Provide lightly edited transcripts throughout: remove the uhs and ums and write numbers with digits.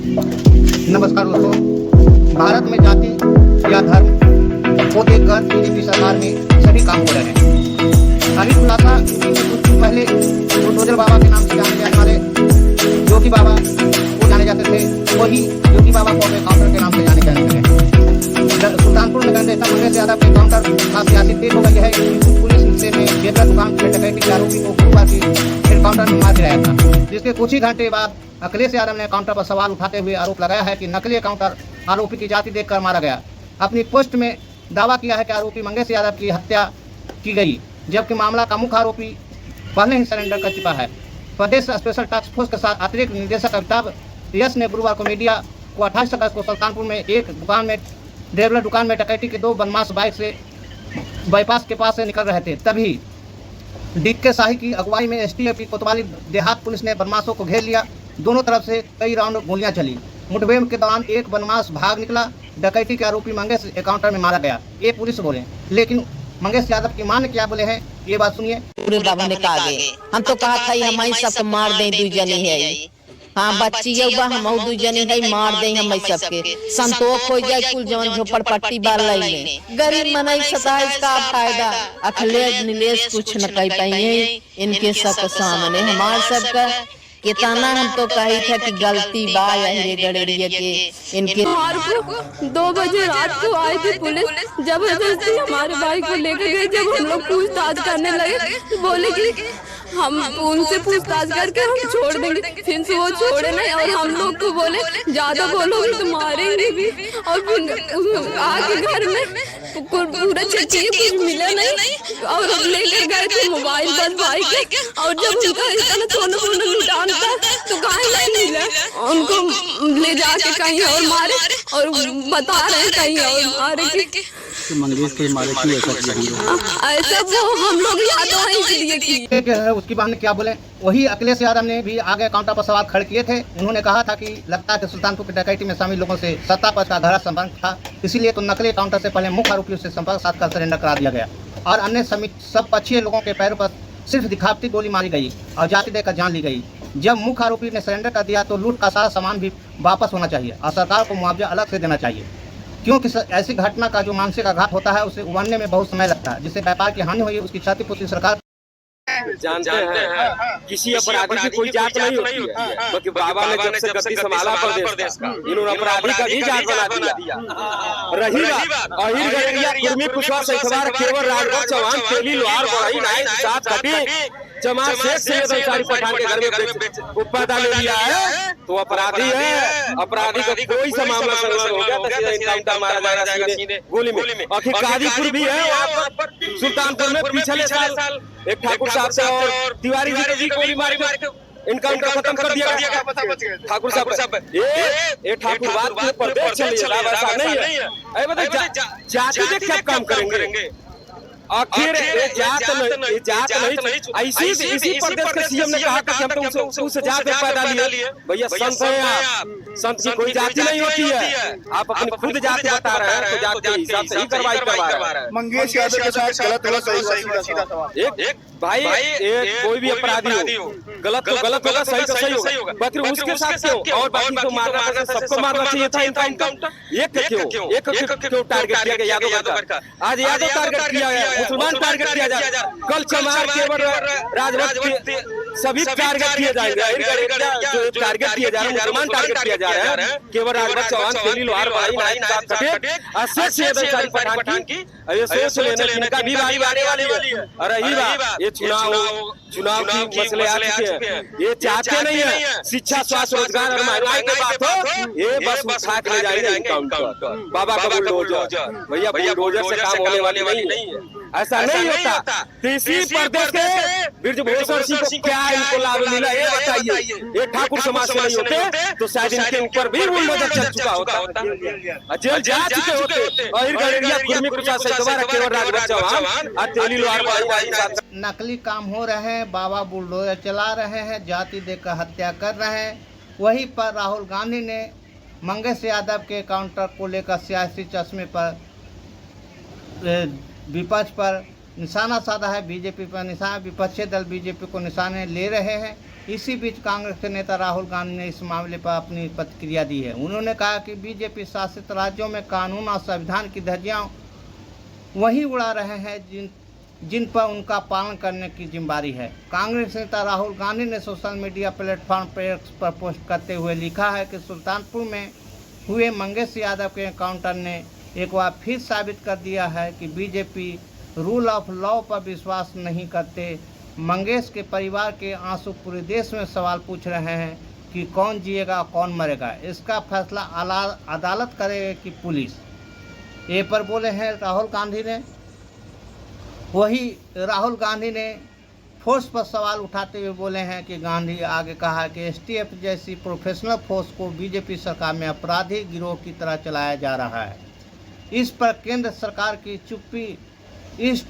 नमस्कार दोस्तों। भारत में जाति या धर्म को देखकर बीजेपी सरकार में सभी काम हो रहे हैं। अभी खुलासा कुछ दिन पहले बुलडोजर बाबा के नाम से जाने जाने वाले योगी बाबा को जाने जाते थे, वही योगी बाबा को अपने काउंटर के नाम से जाने जाने लगे। सुल्तानपुर नगर नेता मंगेश यादव के काउंटर का सियासी तेज हो गई है। पुलिस हिस्से में जेबरा दुकान में डकैती के आरोपी को गुरुवार की फिर काउंटर में मार गिराया था, जिसके कुछ ही घंटे बाद अखिलेश यादव ने काउंटर पर सवाल उठाते हुए आरोप लगाया है कि नकली काउंटर आरोपी की जाति देखकर मारा गया। अपनी पोस्ट में दावा किया है कि आरोपी मंगेश यादव की हत्या की गई, जबकि मामला का मुख्य आरोपी पहले ही सरेंडर कर चुका है। प्रदेश स्पेशल टास्क फोर्स के साथ अतिरिक्त निदेशक अमिताभ यश ने गुरुवार को मीडिया को 28 अगस्त को सुल्तानपुर में एक दुकान में डेवलर दुकान में डकैती के 2 बदमाश बाइक से बाईपास के पास से निकल रहे थे, तभी डीके शाही की अगुवाई में एसटीएफ कोतवाली देहात पुलिस ने बदमाशों को घेर लिया। दोनों तरफ से कई राउंड गोलियां चली। मुठभेड़ के दौरान एक बदमाश भाग निकला। डकैती के आरोपी मंगेश एनकाउंटर में मारा गया, ये पुलिस बोले। लेकिन मंगेश यादव की मां ने क्या बोले हैं, ये बात सुनिए। पूरे बाबा ने कहा गए, हम तो कहा था हमारी सबको मार दें, 2 जनी है। हाँ बच्ची हम 2 जनी है, मार दें हम सबके, संतोष हो जाए कुल जवन झोपड़पट्टी बाल ले। गरीब मनाई सता इसका फायदा अखिलेश नीलेश कुछ न कह पाएंगे इनके सब सामने। हमारे सबका कितना हम तो कही था कि गलती बा यही गड़ेरिया के इनके। 2 बजे रात को आई थी पुलिस, जबरदस्ती हमारे भाई को लेकर गए। जब हम लोग पूछताछ करने लगे तो बोले कि हम उनसे पूछताछ करके हम छोड़ देंगे, फिर से वो छोड़े नहीं और हम लोग को बोले ज्यादा बोलोगे तो मारेंगे भी। और फिर आके घर में पूरा चीज कुछ मिला नहीं और लेकर गए थे मोबाइल बस भाई के। और जब उनका इतना सोना सोना लुटान था तो कहीं नहीं मिला, उनको ले जाके कहीं और मारे और बता रहे कहीं और मारे के। तो मंगेश के मारे की ऐसा वो हम लोग याद इसलिए की। उसकी बात ने क्या बोले, वही अखिलेश यादव ने भी आगे काउंटर पर सवाल खड़े किए थे। उन्होंने कहा था कि लगता है कि सुल्तानपुर की डकैती में शामिल लोगों से सत्ता पक्ष का गहरा संपर्क था, इसीलिए तो नकली काउंटर से पहले मुख्य आरोपियों से संपर्क साध कर सरेंडर करा दिया गया और अन्य सब पक्षीय लोगों के पैरों पर सिर्फ दिखावटी गोली मारी गई और जाति देकर जान ली गई। जब मुख्य आरोपी ने सरेंडर कर दिया तो लूट का सारा सामान भी वापस होना चाहिए और सरकार को मुआवजा अलग से देना चाहिए, क्योंकि ऐसी घटना का जो मानसिक आघात होता है उसे उबारने में बहुत समय लगता है। जिससे व्यापार की हानि हुई उसकी क्षतिपूर्ति सरकार जानते हैं। किसी अपराधी की कोई जात नहीं होती है, क्योंकि बाबा ने जब से गद्दी संभाला प्रदेश का, इन्होंने अपराधी का भी जात बना दिया। रही बात अहिर गड़ेरिया कुर्मी कुशवाहा सैखवार केवल राजभर चौहान तेली लोहार बड़ाई नायक साथ कटी जमात शेख सैयद अंसारी पठान के घर में उत्पादा ले लिया है तो अपराधी है। अपराधी का कोई सा मामला संलग्न हो गया तो सीधा इनकाउंटर मारा जाएगा सीधे गोली में। आखिर कादीपुर भी है वहाँ पर सुल्तानपुर में पिछले साल एक ठाकुर साहब से और तिवारी जी की गोली मार के इनकाउंटर खत्म कर दिया। ठाकुर साहब ये ठाकुर बात के प्रदेश चलिए ऐसा नहीं है। बताइए जाति देख क्या काम करेंगे? आखिर जात नहीं इसी प्रदेश के सीएम ने कहा कि हम तो उस जात में पैदा लिए। भैया संत हैं आप, संत की कोई जाति नहीं होती है। आप अपनी खुद जाति बता रहे हैं तो जात के हिसाब से ही कार्रवाई करवा रहे हैं। मंगेश यादव के साथ गलत सही एक भाई कोई भी अपराधी हो गलत तो गलत होगा, सही तो सही होगा। बाकी उसके साथ क्यों और बाकी को मारना, सबको मारना चाहिए था इनकाउंटर। एक क्यों टारगेट किया गया यादव का? आज यादव टारगेट किया गया, मुसलमान टारगेट किया जा रहा है, कल चमार केवल राजवंश सभी टारगेट किए जाएंगे। टारगेट किए जा रहे हैं मुसलमान टारगेट किया जा रहा है। केवल राजवंश चौहान तेली लोहार बड़ाई नायक पठान की ये सोच लेना इनका भी बारी आने वाली है। और रही बात ये चुनाव की मसले आ चुके हैं, ये चाहते नहीं है शिक्षा स्वास्थ्य रोजगार और महंगाई की बात हो, ये बस उठा के ले जाएंगे इनकाउंटर। बाबा का बुलडोजर भैया बुलडोजर से काम होने वाली नहीं है, ऐसा नहीं होता। इसी प्रदेश के ब्रजभूषण सिंह को क्या इनको लाभ मिला ये बताइए। ये ठाकुर समाज से नहीं होते तो शायद इनके ऊपर भी वो नजर चल चुका होता, जेल जा चुके होते। अहिर गड़ेरिया कुर्मी कुशवाहा सैखवार केवल राजभर चौहान और तेली लोहार बड़ाई। नकली काम हो रहे हैं, बाबा बुलडोजर चला रहे हैं, जाति देकर हत्या कर रहे हैं। वहीं पर राहुल गांधी ने मंगेश यादव के काउंटर को लेकर सियासी चश्मे पर विपक्ष पर निशाना साधा है, बीजेपी पर निशाना, विपक्षी दल बीजेपी को निशाने ले रहे हैं। इसी बीच कांग्रेस के नेता राहुल गांधी ने इस मामले पर अपनी प्रतिक्रिया दी है। उन्होंने कहा कि बीजेपी शासित राज्यों में कानून और संविधान की धज्जियां वही उड़ा रहे हैं जिन पर उनका पालन करने की जिम्मेदारी है। कांग्रेस नेता राहुल गांधी ने सोशल मीडिया प्लेटफॉर्म पर पोस्ट करते हुए लिखा है कि सुल्तानपुर में हुए मंगेश यादव के एनकाउंटर ने एक बार फिर साबित कर दिया है कि बीजेपी रूल ऑफ लॉ पर विश्वास नहीं करते। मंगेश के परिवार के आंसू पूरे देश में सवाल पूछ रहे हैं कि कौन जिएगा कौन मरेगा। इसका फैसला अदालत करेगी कि पुलिस, ये पर बोले हैं राहुल गांधी ने। वही राहुल गांधी ने फोर्स पर सवाल उठाते हुए बोले हैं कि गांधी आगे कहा कि एसटीएफ जैसी प्रोफेशनल फोर्स को बीजेपी सरकार में अपराधी गिरोह की तरह चलाया जा रहा है। इस पर केंद्र सरकार की चुप्पी, इस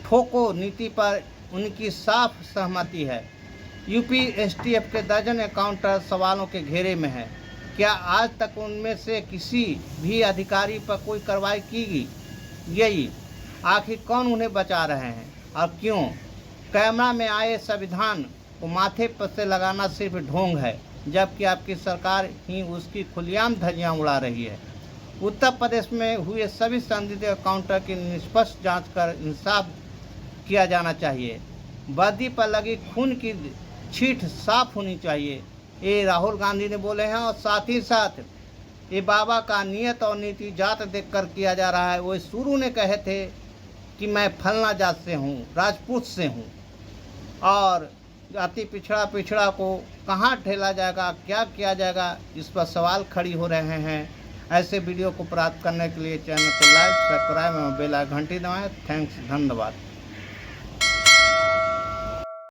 ठोको नीति पर उनकी साफ सहमति है। यूपी एसटीएफ के दर्जन एनकाउंटर सवालों के घेरे में है। क्या आज तक उनमें से किसी भी अधिकारी पर कोई कार्रवाई की गई? आखिर कौन उन्हें बचा रहे हैं और क्यों? कैमरा में आए संविधान को माथे पर से लगाना सिर्फ ढोंग है, जबकि आपकी सरकार ही उसकी खुलेआम धज्जियां उड़ा रही है। उत्तर प्रदेश में हुए सभी संदिग्ध एनकाउंटर की निष्पक्ष जांच कर इंसाफ किया जाना चाहिए। वर्दी पर लगी खून की छींट साफ होनी चाहिए, ये राहुल गांधी ने बोले हैं। और साथ ही साथ ये बाबा का नियत और नीति जात देखकर किया जा रहा है। वो शुरू ने कहे थे कि मैं फलना जात से हूँ, राजपूत से हूँ, और जाति पिछड़ा को कहाँ ठेला जाएगा, क्या किया जाएगा, इस पर सवाल खड़ी हो रहे हैं। ऐसे वीडियो को प्राप्त करने के लिए चैनल को लाइक, सब्सक्राइब और बेल आइकन घंटी दबाएं। थैंक्स, धन्यवाद।